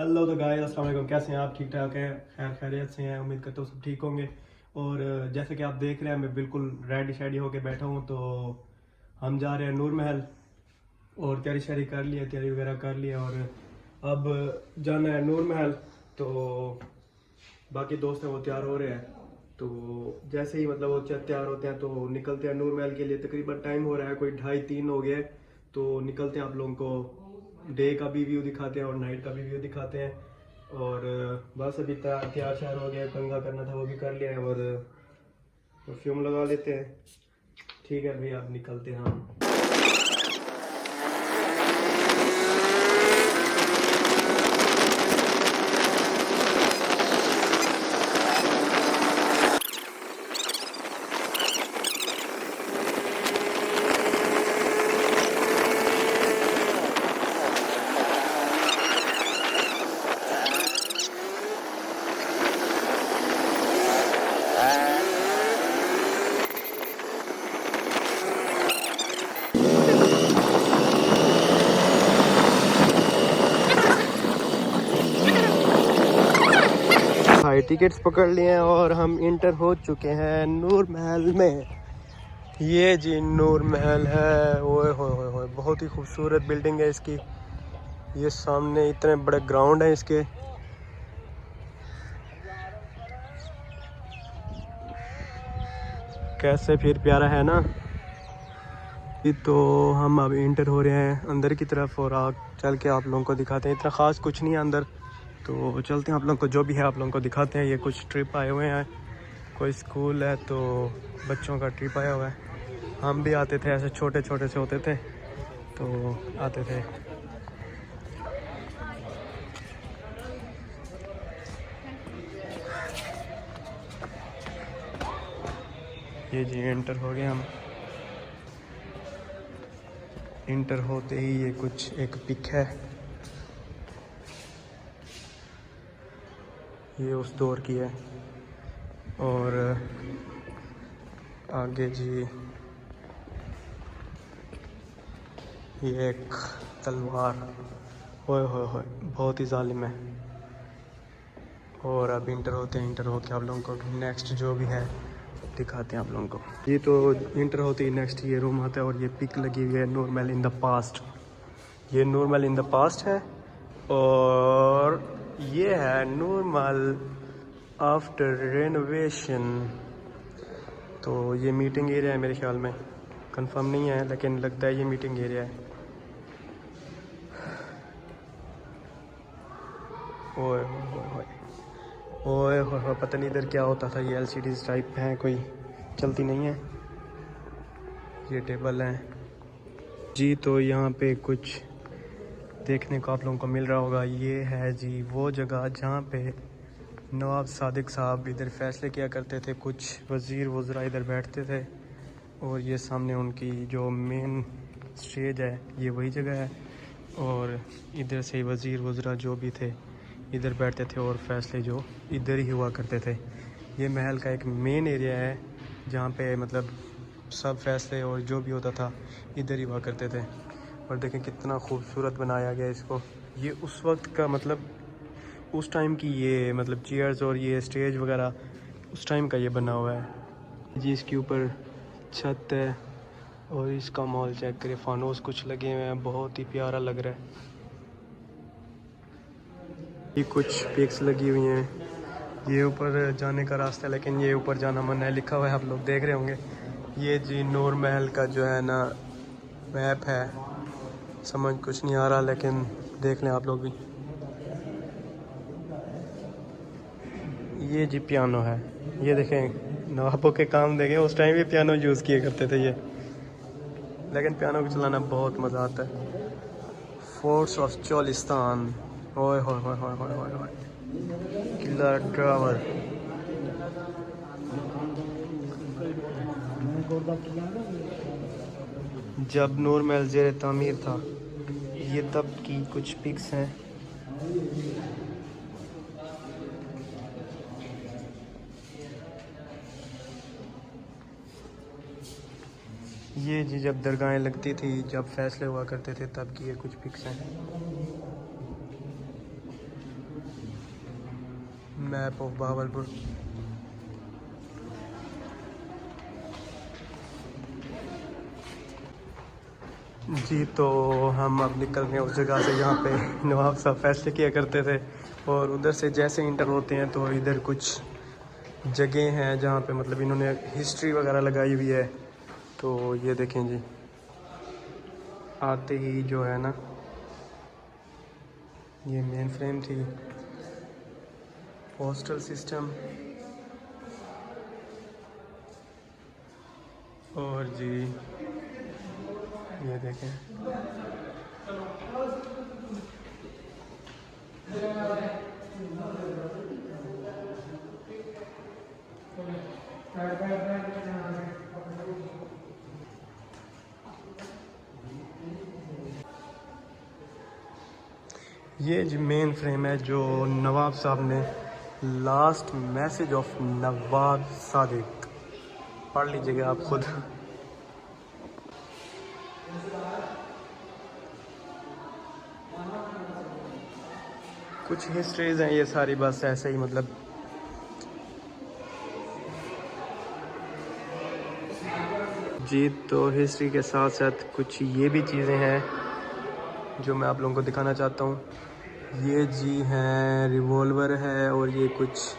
Hello तो guys, अस्सलाम वालेकुम। कैसे हैं आप? ठीक ठाक हैं? खैर खैरियत से हैं? उम्मीद करता हूँ सब ठीक होंगे। और जैसे कि आप देख रहे हैं, मैं बिल्कुल रेडी शेडी होके बैठा हूँ। तो हम जा रहे हैं नूर महल और तैयारी शैरी कर ली है, तैयारी वगैरह कर ली है और अब जाना है नूर महल। तो बाकी दोस्त हैं वो तैयार हो रहे हैं। तो जैसे ही मतलब वो तैयार होते हैं तो निकलते हैं नूर महल के लिए। तकरीबन टाइम हो रहा है कोई 2:30-3 हो गए। तो निकलते हैं, आप लोगों को डे का भी व्यू दिखाते हैं और नाइट का भी व्यू दिखाते हैं। और बस अभी तैयार श्यार हो गया, कंघा करना था वो भी कर लिया है और परफ्यूम लगा लेते हैं। ठीक है भैया, अब निकलते हैं हम। भाई टिकट्स पकड़ लिए हैं और हम इंटर हो चुके हैं नूर महल में। ये जी नूर महल है। ओए होए, बहुत ही खूबसूरत बिल्डिंग है इसकी। ये सामने इतने बड़े ग्राउंड है इसके। कैसे फिर प्यारा है ना। तो हम अब इंटर हो रहे हैं अंदर की तरफ और चल के आप लोगों को दिखाते हैं। इतना ख़ास कुछ नहीं है अंदर, तो चलते हैं आप लोगों को जो भी है आप लोगों को दिखाते हैं। ये कुछ ट्रिप आए हुए हैं, कोई स्कूल है तो बच्चों का ट्रिप आया हुआ है। हम भी आते थे, ऐसे छोटे छोटे से होते थे तो आते थे। ये जी एंटर हो गए हम। इंटर होते ही ये कुछ एक पिक है, ये उस दौर की है। और आगे जी ये एक तलवार, होए होए होए, बहुत ही जालिम है। और अब इंटर होते हैं, इंटर होके आप लोगों को नेक्स्ट जो भी है दिखाते हैं आप लोगों को। ये तो इंटर होते ही नेक्स्ट ये रूम आता है और ये पिक लगी हुई है नूर महल इन द पास्ट। ये नूर महल इन द पास्ट है और ये है नूर महल आफ्टर रेनोवेशन। तो ये मीटिंग एरिया है मेरे ख्याल में, कंफर्म नहीं है लेकिन लगता है ये मीटिंग एरिया है। ओए होए ओए होए, पता नहीं इधर क्या होता था। ये एलसीडी टाइप है, कोई चलती नहीं है। ये टेबल है जी। तो यहाँ पे कुछ देखने को आप लोगों को मिल रहा होगा। ये है जी वो जगह जहाँ पे नवाब सादिक साहब इधर फैसले किया करते थे। कुछ वज़ीर वज़रा इधर बैठते थे और ये सामने उनकी जो मेन स्टेज है ये वही जगह है। और इधर से वज़ीर वज़रा जो भी थे इधर बैठते थे और फैसले जो इधर ही हुआ करते थे। ये महल का एक मेन एरिया है जहाँ पे मतलब सब फैसले और जो भी होता था इधर ही हुआ करते थे। और देखें कितना खूबसूरत बनाया गया इसको। ये उस वक्त का मतलब उस टाइम की ये मतलब चेयर्स और ये स्टेज वगैरह उस टाइम का ये बना हुआ है जी। इसके ऊपर छत है और इसका माहौल चेक करें, फानोस कुछ लगे हुए हैं, बहुत ही प्यारा लग रहा है। ये कुछ पिक्स लगी हुई हैं। ये ऊपर जाने का रास्ता है लेकिन ये ऊपर जाना मना है, लिखा हुआ है, आप लोग देख रहे होंगे। ये जी नूर महल का जो है ना मैप है, समझ कुछ नहीं आ रहा लेकिन देख लें आप लोग भी। ये जी पियानो है, ये देखें नवाबों के काम देखें, उस टाइम भी पियानो यूज़ किए करते थे ये। लेकिन पियानो को चलाना बहुत मज़ा आता है। फोर्ट्स ऑफ चोलिस्तान, ओए होए होए होए होए होए होए, किला ड्रावर। जब नूर महल ज़ेर तामीर था, ये तब की कुछ पिक्स हैं। ये जी जब दरगाहें लगती थी, जब फैसले हुआ करते थे, तब की ये कुछ पिक्स हैं। Map of Bahawalpur. जी तो हम अब निकल रहे हैं उस जगह से जहाँ पे नवाब साहब फैसले किया करते थे, और उधर से जैसे इंटर होते हैं तो इधर कुछ जगह हैं जहाँ पे मतलब इन्होंने हिस्ट्री वगैरह लगाई हुई है। तो ये देखें जी, आते ही जो है ना, ये मेन फ्रेम थी, पोस्टल सिस्टम, और जी ये देखें ये जी मेन फ्रेम है जो नवाब साहब ने लास्ट मैसेज ऑफ नवाब सादिक, पढ़ लीजिएगा आप खुद। कुछ हिस्ट्रीज हैं ये सारी, बस ऐसे ही मतलब जी। तो हिस्ट्री के साथ साथ कुछ ये भी चीज़ें हैं जो मैं आप लोगों को दिखाना चाहता हूँ। ये जी हैं रिवॉल्वर है, और ये कुछ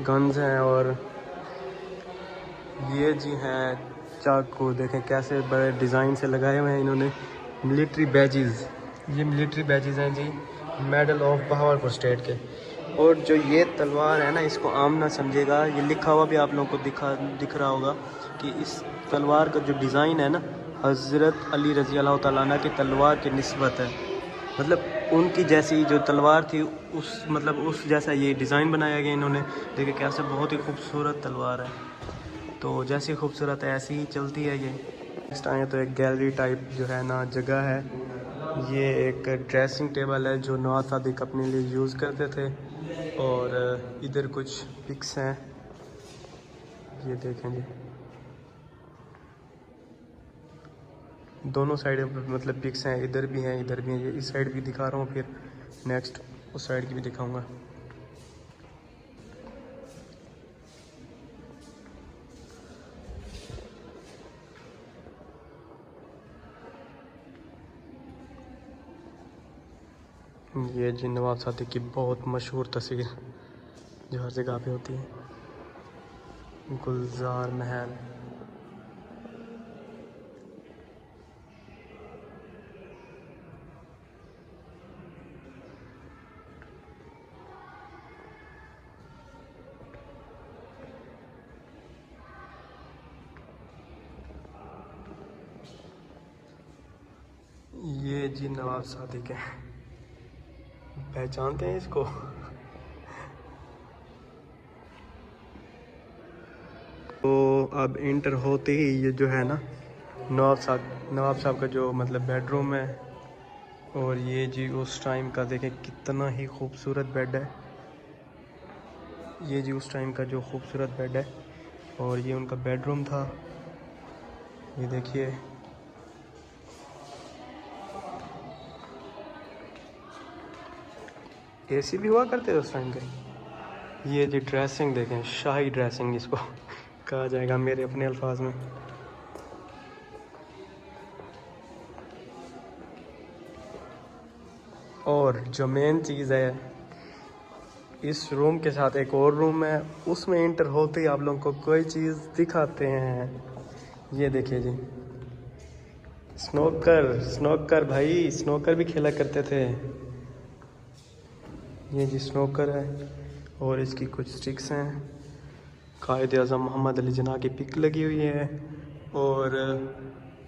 गन्स हैं, और ये जी हैं चाकू। देखें कैसे बड़े डिज़ाइन से लगाए हुए हैं इन्होंने। मिलिट्री बैजेस, ये मिलिट्री बैजेस हैं जी, मेडल ऑफ बहावलपुर स्टेट के। और जो ये तलवार है ना, इसको आम ना समझेगा, ये लिखा हुआ भी आप लोगों को दिख रहा होगा कि इस तलवार का जो डिज़ाइन है ना, हज़रत अली रज़ी अल्लाह तआला अन्हु की तलवार की निस्बत है। मतलब उनकी जैसी जो तलवार थी उस जैसा ये डिज़ाइन बनाया गया इन्होंने। देखिए कैसे बहुत ही खूबसूरत तलवार है। तो जैसी खूबसूरत है ऐसी ही चलती है ये। नेक्स्ट आए तो एक गैलरी टाइप जो है ना जगह है। ये एक ड्रेसिंग टेबल है जो नवाब सादिक अपने लिए यूज़ करते थे, और इधर कुछ पिक्स हैं, ये देखें जी। दोनों साइड मतलब पिक्स हैं, इधर भी हैं इधर भी हैं। ये इस साइड भी दिखा रहा हूँ, फिर नेक्स्ट उस साइड की भी दिखाऊंगा। ये जी नवाब सादिक की बहुत मशहूर तस्वीर जो हर जगह पे होती है, गुलजार महल। ये जी नवाब सादिक है, पहचानते हैं इसको? तो अब इंटर होते ही ये जो है ना नवाब साहब का जो मतलब बेडरूम है, और ये जी उस टाइम का देखें कितना ही खूबसूरत बेड है। ये जी उस टाइम का जो खूबसूरत बेड है, और ये उनका बेडरूम था। ये देखिए एसी भी हुआ करते थे उस टाइम के। ये जी ड्रेसिंग देखें, शाही ड्रेसिंग इसको कहा जाएगा मेरे अपने अल्फाज में। और जो मेन चीज़ है, इस रूम के साथ एक और रूम है, उसमें इंटर होते ही आप लोगों को कोई चीज़ दिखाते हैं। ये देखिए जी स्नोकर भाई, स्नोकर भी खेला करते थे। ये जी स्नोकर है, और इसकी कुछ स्टिक्स हैं। कायद आज़म मोहम्मद अली जिन्ना की पिक लगी हुई है, और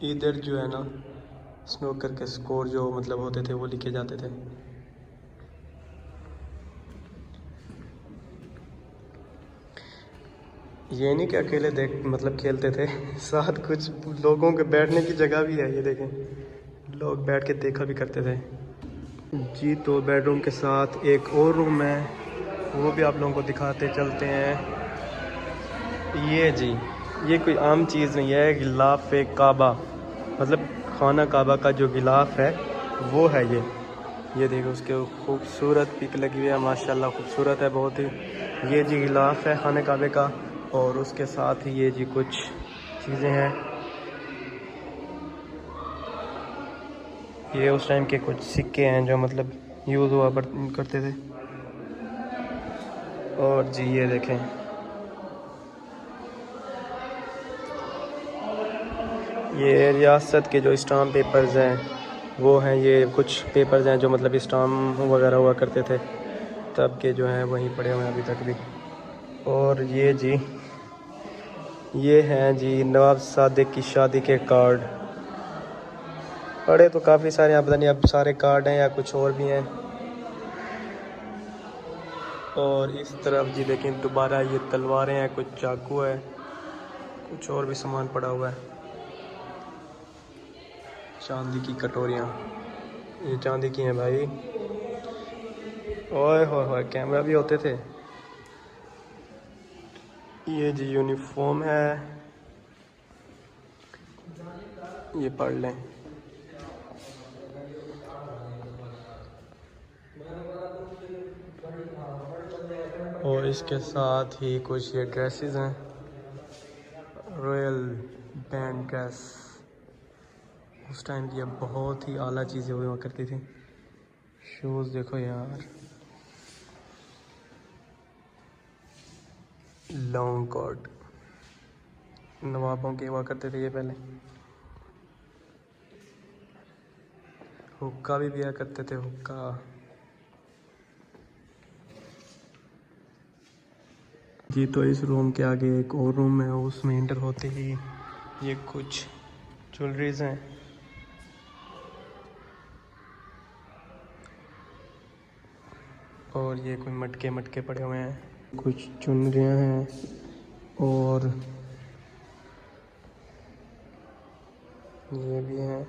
इधर जो है ना स्नोकर के स्कोर जो मतलब होते थे वो लिखे जाते थे। ये नहीं कि अकेले मतलब खेलते थे, साथ कुछ लोगों के बैठने की जगह भी है। ये देखें लोग बैठ के देखा भी करते थे जी। तो बेडरूम के साथ एक और रूम है, वो भी आप लोगों को दिखाते चलते हैं। ये जी ये कोई आम चीज़ नहीं है, गिलाफ काबा, मतलब खाना काबा का जो गिलाफ है वो है ये। ये देखो उसके खूबसूरत पिक लगी हुई है, माशाल्लाह खूबसूरत है बहुत ही। ये जी गिलाफ है खाने काबे का, और उसके साथ ही ये जी कुछ चीज़ें हैं। ये उस टाइम के कुछ सिक्के हैं जो मतलब यूज़ हुआ करते थे। और जी ये देखें, ये रियासत के जो स्टाम्प पेपर्स हैं वो हैं। ये कुछ पेपर्स हैं जो मतलब स्टाम्प वगैरह हुआ करते थे तब के, जो हैं वहीं पड़े हुए हैं अभी तक भी। और ये हैं जी नवाब सादिक की शादी के कार्ड। पड़े तो काफ़ी सारे हैं, पता नहीं अब सारे कार्ड हैं या कुछ और भी हैं। और इस तरफ जी देखें दोबारा ये तलवारें हैं, कुछ चाकू है, कुछ और भी सामान पड़ा हुआ है। चांदी की कटोरियाँ, ये चांदी की हैं भाई। ओए हो कैमरा भी होते थे। ये जी यूनिफॉर्म है, ये पढ़ लें। और इसके साथ ही कुछ ये ड्रेसेस हैं, रॉयल बैंड ड्रेस। उस टाइम की अब बहुत ही आला चीज़ें हुआ करती थी। शूज़ देखो यार, लॉन्ग कोट नवाबों के हुआ करते थे ये पहले। हुक्का भी पिया करते थे, हुक्का। जी तो इस रूम के आगे एक और रूम है, उसमें इंटर होते ही ये कुछ ज्वेलरीज हैं। और ये कोई मटके मटके पड़े हुए हैं, कुछ चुनरियाँ हैं। और ये भी हैं।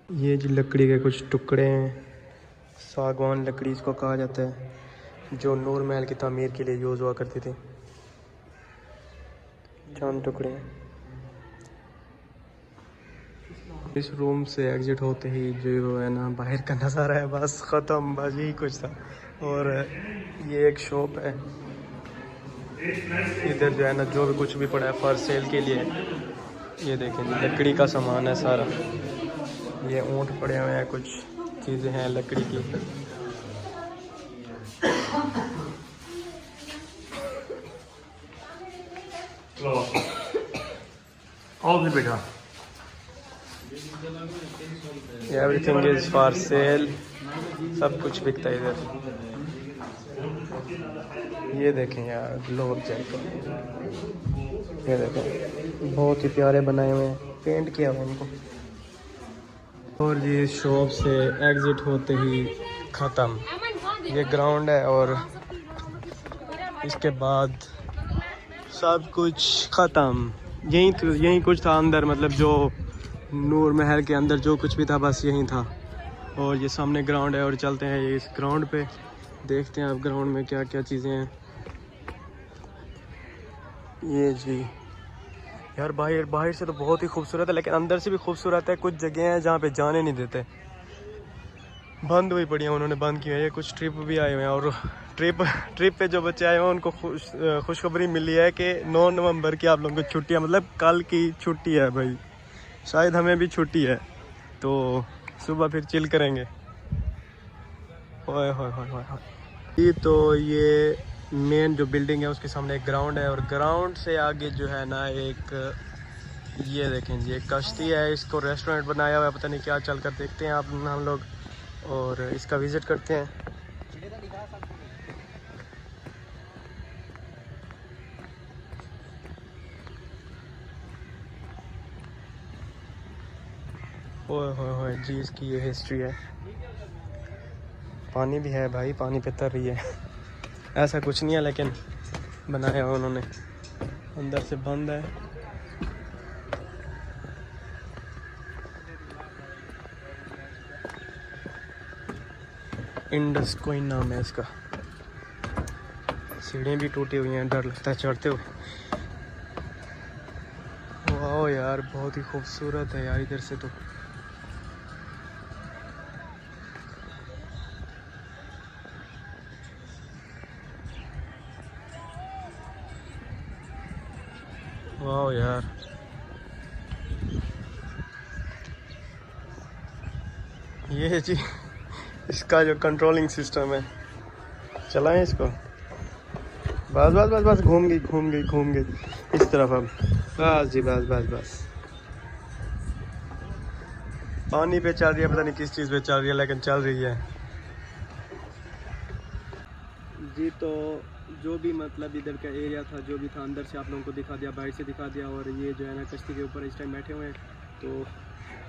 ये जो लकड़ी के कुछ टुकड़े हैं, सागवान लकड़ी इसको कहा जाता है, जो नूर महल की तामीर के लिए यूज़ हुआ करती थी। चंद टुकड़े हैं। इस रूम से एग्जिट होते ही जो है ना बाहर का नज़ारा है, बस ख़त्म, बस यही कुछ था। और ये एक शॉप है, इधर जो है ना जो भी कुछ भी पड़ा है फॉर सेल के लिए। ये देखें लकड़ी का सामान है सारा। ये ऊँट पड़े हुए हैं, कुछ चीज़ें हैं लकड़ी की। और भी बेटा, एवरीथिंग इज़ फॉर सेल, सब कुछ बिकता है इधर। ये देखें यार ग्लोब जैकेट, ये देखें बहुत ही प्यारे बनाए हुए हैं, पेंट किया हुआ उनको। और ये शॉप से एग्ज़िट होते ही ख़त्म, ये ग्राउंड है और इसके बाद सब कुछ ख़त्म। यहीं कुछ था अंदर, मतलब जो नूर महल के अंदर जो कुछ भी था बस यहीं था। और ये सामने ग्राउंड है और चलते हैं ये इस ग्राउंड पे, देखते हैं अब ग्राउंड में क्या क्या चीज़ें हैं। ये जी यार बाहर से तो बहुत ही खूबसूरत है, लेकिन अंदर से भी खूबसूरत है। कुछ जगह हैं जहाँ पे जाने नहीं देते, बंद हुई पड़ी हैं, उन्होंने बंद की है। ये कुछ ट्रिप भी आए हुए हैं, और ट्रिप पे जो बच्चे आए हुए हैं उनको खुशखबरी मिली है कि 9 नवंबर की आप लोगों को छुट्टी है, मतलब कल की छुट्टी है भाई। शायद हमें भी छुट्टी है, तो सुबह फिर चिल करेंगे। ओए होए होए होए होए। ये मेन जो बिल्डिंग है उसके सामने एक ग्राउंड है, और ग्राउंड से आगे जो है ना एक, ये देखें जी एक कश्ती है, इसको रेस्टोरेंट बनाया हुआ है, पता नहीं क्या चल कर देखते हैं आप हम लोग और इसका विज़िट करते हैं। ओए होए होए जी, इसकी ये हिस्ट्री है। पानी भी है भाई, पानी पे तर रही है। ऐसा कुछ नहीं है लेकिन बनाया हुआ उन्होंने, अंदर से बंद है। इंडस कोई नाम है इसका, सीढ़ियाँ भी टूटी हुई हैं, डर लगता है चढ़ते हुए। वाह यार बहुत ही खूबसूरत है यार इधर से तो। वाह यार ये है जी इसका जो कंट्रोलिंग सिस्टम है, चलाएं इसको। बस बस बस बस घूम गई इस तरफ। अब बस जी बस बस बस। पानी पे चल रही है, पता नहीं किस चीज़ पे चल रही है, लेकिन चल रही है जी। तो जो भी मतलब इधर का एरिया था, जो भी था अंदर से आप लोगों को दिखा दिया, बाहर से दिखा दिया। और ये जो है ना कश्ती के ऊपर इस टाइम बैठे हुए हैं, तो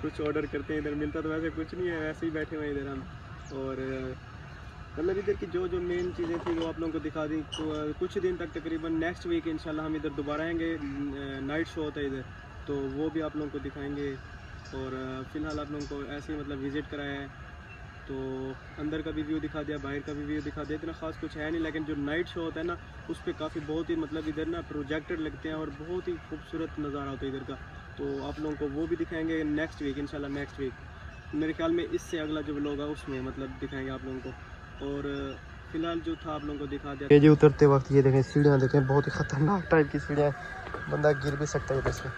कुछ ऑर्डर करते हैं। इधर मिलता तो वैसे कुछ नहीं है, वैसे ही बैठे हुए हैं इधर हम। और मतलब इधर की जो जो मेन चीज़ें थी वो आप लोगों को दिखा दी। तो कुछ दिन तक तकरीबन नेक्स्ट वीक इंशाल्लाह हम इधर दोबारा आएंगे। नाइट शो होता है इधर, तो वो भी आप लोगों को दिखाएंगे। और फ़िलहाल आप लोगों को ऐसे ही मतलब विज़िट कराया है, तो अंदर का भी व्यू दिखा दिया, बाहर का भी व्यू दिखा दिया। इतना ख़ास कुछ है नहीं, लेकिन जो नाइट शो होता है ना उस पर काफ़ी बहुत ही मतलब इधर ना प्रोजेक्टर लगते हैं और बहुत ही खूबसूरत नज़ारा होता है इधर का। तो आप लोगों को वो भी दिखाएंगे नेक्स्ट वीक इंशाल्लाह। नेक्स्ट वीक मेरे ख्याल में इससे अगला जो व्लॉग है उसमें मतलब दिखाएंगे आप लोगों को। और फिलहाल जो था आप लोगों को दिखा दिया। ये जी उतरते वक्त ये देखें सीढ़ियाँ, देखें बहुत ही ख़तरनाक टाइप की सीढ़ियाँ, बंदा गिर भी सकता है इधर से।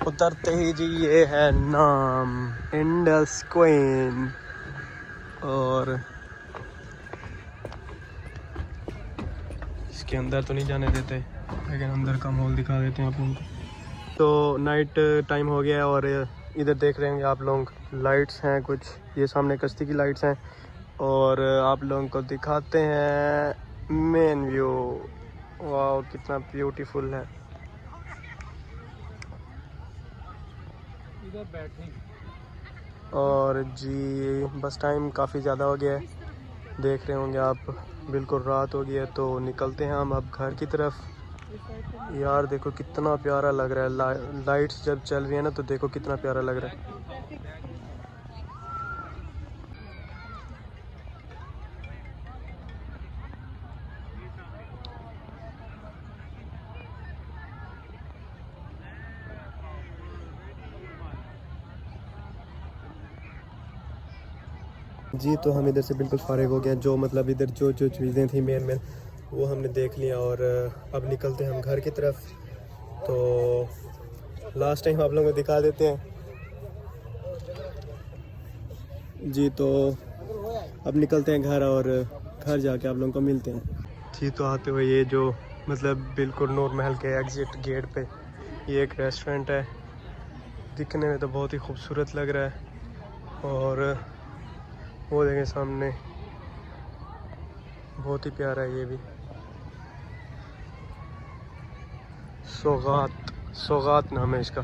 उतरते ही जी ये है नाम इंडस क्वीन। और इसके अंदर तो नहीं जाने देते, लेकिन अंदर का माहौल दिखा देते हैं आप लोगों को। तो नाइट टाइम हो गया है और इधर देख रहे हैं आप लोग लाइट्स हैं कुछ, ये सामने कश्ती की लाइट्स हैं। और आप लोगों को दिखाते हैं मेन व्यू। वाह कितना ब्यूटीफुल है इधर बैठने। और जी बस टाइम काफ़ी ज़्यादा हो गया है, देख रहे होंगे आप, बिल्कुल रात हो गई है। तो निकलते हैं हम अब घर की तरफ। यार देखो कितना प्यारा लग रहा है, लाइट्स जब चल रही है ना तो देखो कितना प्यारा लग रहा है। जी तो हम इधर से बिल्कुल फारिग हो गए हैं। जो मतलब इधर जो जो चीज़ें थी मेन वो हमने देख लिया और अब निकलते हैं हम घर की तरफ। तो लास्ट टाइम आप लोगों को दिखा देते हैं जी। तो अब निकलते हैं घर और घर जाके आप लोगों को मिलते हैं जी। तो आते हुए ये जो मतलब बिल्कुल नूर महल के एग्ज़िट गेट पे ये एक रेस्टोरेंट है, दिखने में तो बहुत ही खूबसूरत लग रहा है। और वो देखें सामने, बहुत ही प्यारा है ये भी। सौगात नाम है इसका।